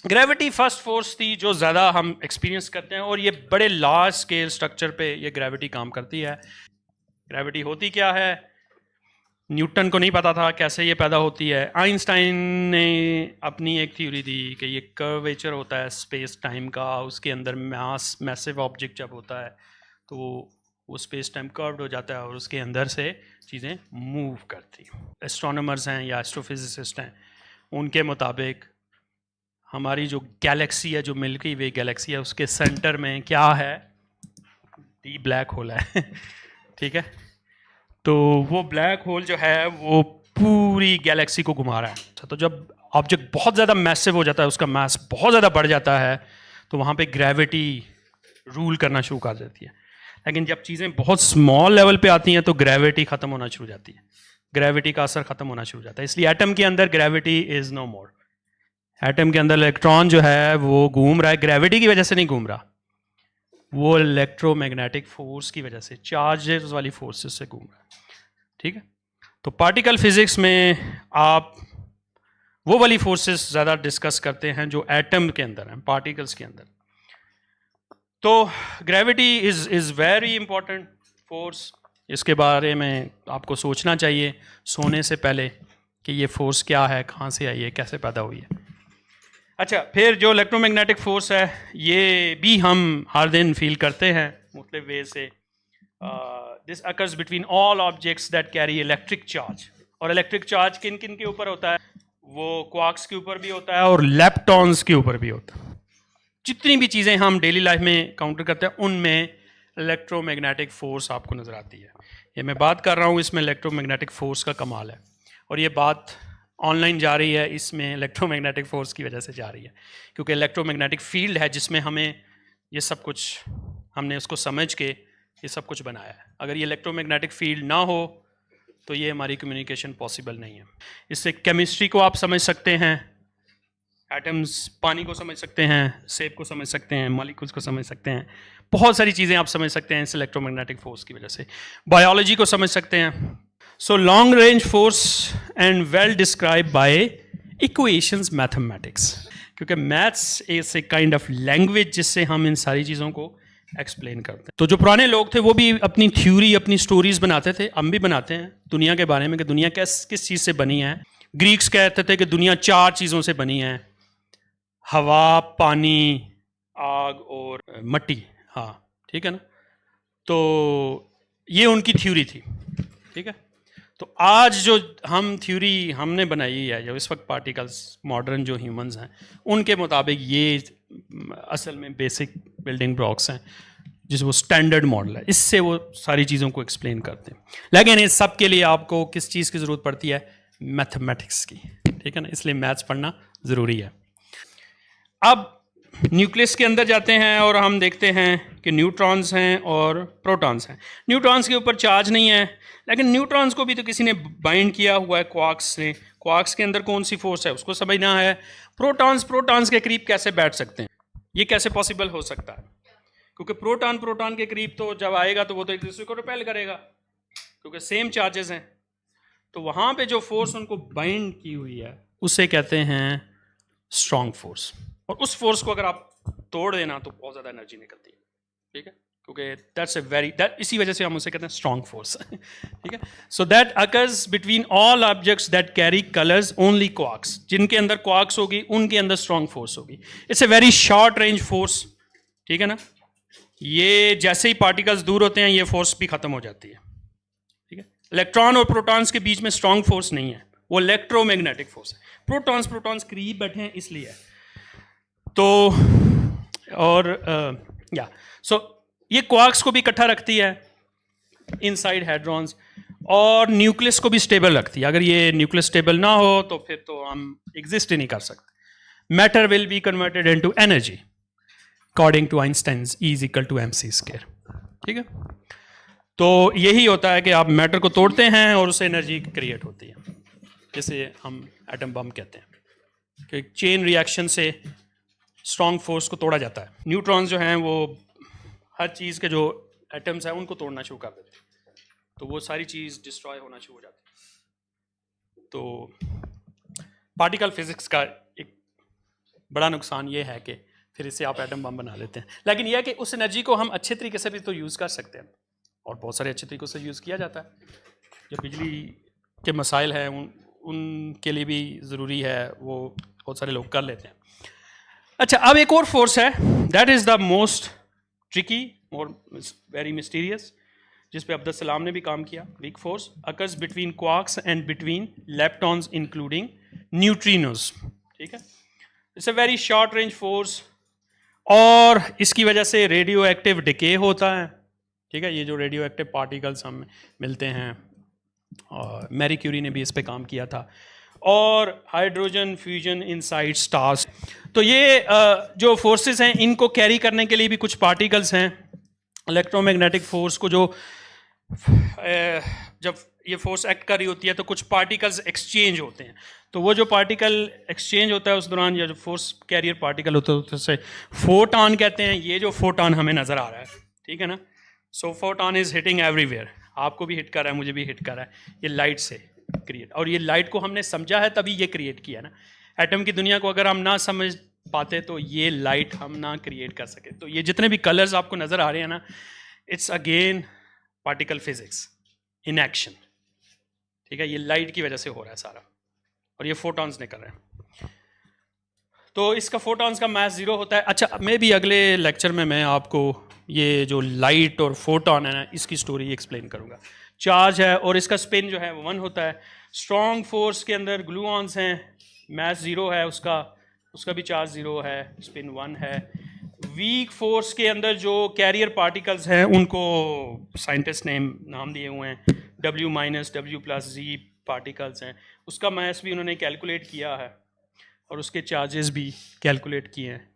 Gravity first force थी जो ज़्यादा हम एक्सपीरियंस करते हैं, और ये बड़े लार्ज स्केल स्ट्रक्चर पे ये ग्रेविटी काम करती है। ग्रेविटी होती क्या है, न्यूटन को नहीं पता था कैसे ये पैदा होती है। आइंस्टाइन ने अपनी एक थ्योरी दी कि ये कर्वेचर होता है स्पेस टाइम का, उसके अंदर मैसिव ऑब्जेक्ट जब होता है तो वो स्पेस टाइम कर्व्ड हो जाता है और उसके अंदर से चीज़ें मूव करती हैं। एस्ट्रोनॉमर्स हैं या एस्ट्रोफिजिसिस्ट हैं, उनके मुताबिक हमारी जो गैलेक्सी है, जो मिल्की वे गैलेक्सी है, उसके सेंटर में क्या है, डीप ब्लैक होल है ठीक है। तो वो ब्लैक होल जो है वो पूरी गैलेक्सी को घुमा रहा है। तो जब ऑब्जेक्ट बहुत ज़्यादा मैसिव हो जाता है, उसका मास बहुत ज़्यादा बढ़ जाता है, तो वहाँ पे ग्रेविटी रूल करना शुरू कर देती है। लेकिन जब चीज़ें बहुत स्मॉल लेवल पे आती हैं तो ग्रेविटी ख़त्म होना शुरू हो जाती है, ग्रेविटी का असर ख़त्म होना शुरू हो जाता है। इसलिए एटम के अंदर gravity is no more. Atom के अंदर इलेक्ट्रॉन जो है वो घूम रहा है, ग्रेविटी की वजह से नहीं घूम रहा, वो इलेक्ट्रोमैग्नेटिक फोर्स की वजह से, चार्जेस वाली फोर्सेस से घूम रहा है। ठीक है, तो पार्टिकल फिजिक्स में आप वो वाली फोर्सेस ज़्यादा डिस्कस करते हैं जो एटम के अंदर हैं, पार्टिकल्स के अंदर। तो gravity is very important force. इसके बारे में आपको सोचना चाहिए सोने से पहले कि ये फोर्स क्या है, कहाँ से आई है, कैसे पैदा हुई है। अच्छा, फिर जो इलेक्ट्रोमैग्नेटिक फोर्स है ये भी हम हर दिन फील करते हैं मुख्तलिफ वे से। This occurs between all objects that carry electric charge. और इलेक्ट्रिक चार्ज किन किन के ऊपर होता है, वो क्वार्क्स के ऊपर भी होता है और लेप्टॉन्स के ऊपर भी होता है। जितनी भी चीज़ें हम डेली लाइफ में काउंटर करते हैं उनमें इलेक्ट्रोमैग्नेटिक फोर्स आपको नज़र आती है। ये मैं बात कर रहा हूँ, इसमें इलेक्ट्रोमैग्नेटिक फोर्स का कमाल है। और ये बात ऑनलाइन जा रही है, इसमें इलेक्ट्रोमैग्नेटिक फोर्स की वजह से जा रही है, क्योंकि इलेक्ट्रोमैग्नेटिक फील्ड है जिसमें हमें ये सब कुछ, हमने उसको समझ के ये सब कुछ बनाया है। अगर ये इलेक्ट्रोमैग्नेटिक फील्ड ना हो तो ये हमारी कम्युनिकेशन पॉसिबल नहीं है। इससे केमिस्ट्री को आप समझ सकते हैं, एटम्स, पानी को समझ सकते हैं, शेप को समझ सकते हैं, मॉलिक्यूल्स को समझ सकते हैं, बहुत सारी चीज़ें आप समझ सकते हैं इस इलेक्ट्रोमैग्नेटिक फोर्स की वजह से। बायोलॉजी को समझ सकते हैं। So long range force and well describe by equations mathematics, क्योंकि maths is a kind of language जिससे हम इन सारी चीज़ों को एक्सप्लेन करते हैं। तो जो पुराने लोग थे वो भी अपनी थ्योरी, अपनी स्टोरीज बनाते थे, हम भी बनाते हैं दुनिया के बारे में कि दुनिया किस चीज़ से बनी है। ग्रीक्स कहते थे कि दुनिया 4 चीज़ों से बनी है, हवा, पानी, आग और मट्टी। हाँ, ठीक है ना। तो ये उनकी थ्योरी थी, ठीक है। तो आज जो हम थ्योरी हमने बनाई है, जो इस वक्त पार्टिकल्स, मॉडर्न जो ह्यूमंस हैं, उनके मुताबिक ये असल में बेसिक बिल्डिंग ब्लॉक्स हैं, जिस वो स्टैंडर्ड मॉडल है, इससे वो सारी चीज़ों को एक्सप्लेन करते हैं। लेकिन इस सब के लिए आपको किस चीज़ की ज़रूरत पड़ती है, मैथमेटिक्स की, ठीक है ना। इसलिए मैथ्स पढ़ना ज़रूरी है। अब न्यूक्लियस के अंदर जाते हैं और हम देखते हैं कि न्यूट्रॉन्स हैं और प्रोटॉन्स हैं। न्यूट्रॉन्स के ऊपर चार्ज नहीं है, लेकिन न्यूट्रॉन्स को भी तो किसी ने बाइंड किया हुआ है क्वार्क्स ने। क्वार्क्स के अंदर कौन सी फोर्स है उसको समझना है। प्रोटॉन्स के करीब कैसे बैठ सकते हैं, ये कैसे पॉसिबल हो सकता है, क्योंकि प्रोटॉन के करीब तो जब आएगा तो वो तो एक दूसरे को रिपेल करेगा, क्योंकि सेम चार्जेस हैं। तो वहाँ पे जो फोर्स उनको बाइंड की हुई है उसे कहते हैं स्ट्रॉन्ग फोर्स। और उस फोर्स को अगर आप तोड़ देना तो बहुत ज़्यादा एनर्जी निकलती है, ठीक है, क्योंकि इसी वजह से हम उसे कहते हैं स्ट्रॉन्ग फोर्स ठीक है। So that occurs between all objects that carry colours only quarks. जिनके अंदर क्वार्क्स होगी उनके अंदर स्ट्रॉन्ग फोर्स होगी। It's a very short range force, ठीक है ना। ये जैसे ही पार्टिकल्स दूर होते हैं ये फोर्स भी खत्म हो जाती है, ठीक है। इलेक्ट्रॉन और प्रोटॉन्स के बीच में स्ट्रॉन्ग फोर्स नहीं है, वो इलेक्ट्रोमैग्नेटिक फोर्स है। प्रोटॉन्स करीब बैठे हैं इसलिए। तो और ये क्वार्क्स को भी इकट्ठा रखती है इनसाइड हैड्रॉन्स, और न्यूक्लियस को भी स्टेबल रखती है। अगर ये न्यूक्लियस स्टेबल ना हो तो फिर तो हम एग्जिस्ट ही नहीं कर सकते। Matter will be converted into energy according to Einstein's E = mc², ठीक है। तो यही होता है कि आप मैटर को तोड़ते हैं और उससे एनर्जी क्रिएट होती है, जिसे हम एटम बम कहते हैं। कि चेन रिएक्शन से स्ट्रॉन्ग फोर्स को तोड़ा जाता है। न्यूट्रॉन्स जो हैं वो हर चीज़ के जो एटम्स हैं उनको तोड़ना शुरू कर देते हैं, तो वो सारी चीज़ डिस्ट्रॉय होना शुरू हो जाती है। तो पार्टिकल फिजिक्स का एक बड़ा नुकसान ये है कि फिर इससे आप एटम बम बना लेते हैं। लेकिन यह है कि उस एनर्जी को हम अच्छे तरीके से भी तो यूज़ कर सकते हैं, और बहुत सारे अच्छे तरीक़ों से यूज़ किया जाता है। जो बिजली के मसाइल हैं उनके लिए भी ज़रूरी है, वो बहुत सारे लोग कर लेते हैं। अच्छा, अब एक और फोर्स है, that is the most tricky और वेरी मिस्टीरियस, जिस पे अब्दुल सलाम ने भी काम किया। Weak force occurs between quarks and between leptons including neutrinos. ठीक है, it's a very short range force, और इसकी वजह से रेडियो एक्टिव डिके होता है। ठीक है, ये जो रेडियो एक्टिव पार्टिकल्स हम मिलते हैं, और मैरी क्यूरी ने भी इस पे काम किया था, और हाइड्रोजन फ्यूजन इनसाइड स्टार्स। तो ये जो फोर्सेस हैं, इनको कैरी करने के लिए भी कुछ पार्टिकल्स हैं। इलेक्ट्रोमैग्नेटिक फोर्स को जो जब ये फोर्स एक्ट कर रही होती है तो कुछ पार्टिकल्स एक्सचेंज होते हैं, तो वो जो पार्टिकल एक्सचेंज होता है उस दौरान, या जो फोर्स कैरियर पार्टिकल होता है उसे फोटॉन कहते हैं। ये जो फोटॉन हमें नज़र आ रहा है, ठीक है ना, सो फोटॉन इज हिटिंग एवरीवेयर, आपको भी हिट कर रहा है, मुझे भी हिट कर रहा है, ये लाइट से क्रिएट, और ये लाइट को हमने समझा है तभी ये क्रिएट किया ना। एटम की दुनिया को अगर हम ना समझ पाते तो ये लाइट हम ना क्रिएट कर सके। तो ये जितने भी कलर्स आपको नज़र आ रहे हैं ना, it's again particle physics in action. ठीक है, ये लाइट की वजह से हो रहा है सारा, और ये फोटॉन्स निकल रहे हैं। तो इसका फोटॉन्स का मास 0 होता है। अच्छा, मैं भी अगले लेक्चर में मैं आपको ये जो लाइट और फोटॉन है ना, इसकी स्टोरी एक्सप्लेन करूंगा। चार्ज है और इसका स्पिन जो है वो 1 होता है। स्ट्रॉन्ग फोर्स के अंदर ग्लूऑन्स हैं, मास 0 है उसका भी चार्ज 0 है, स्पिन 1 है। वीक फोर्स के अंदर जो कैरियर पार्टिकल्स हैं उनको साइंटिस्ट ने नाम दिए हुए हैं, W- W+Z पार्टिकल्स हैं, उसका मास भी उन्होंने कैलकुलेट किया है और उसके चार्जेस भी कैलकुलेट किए हैं।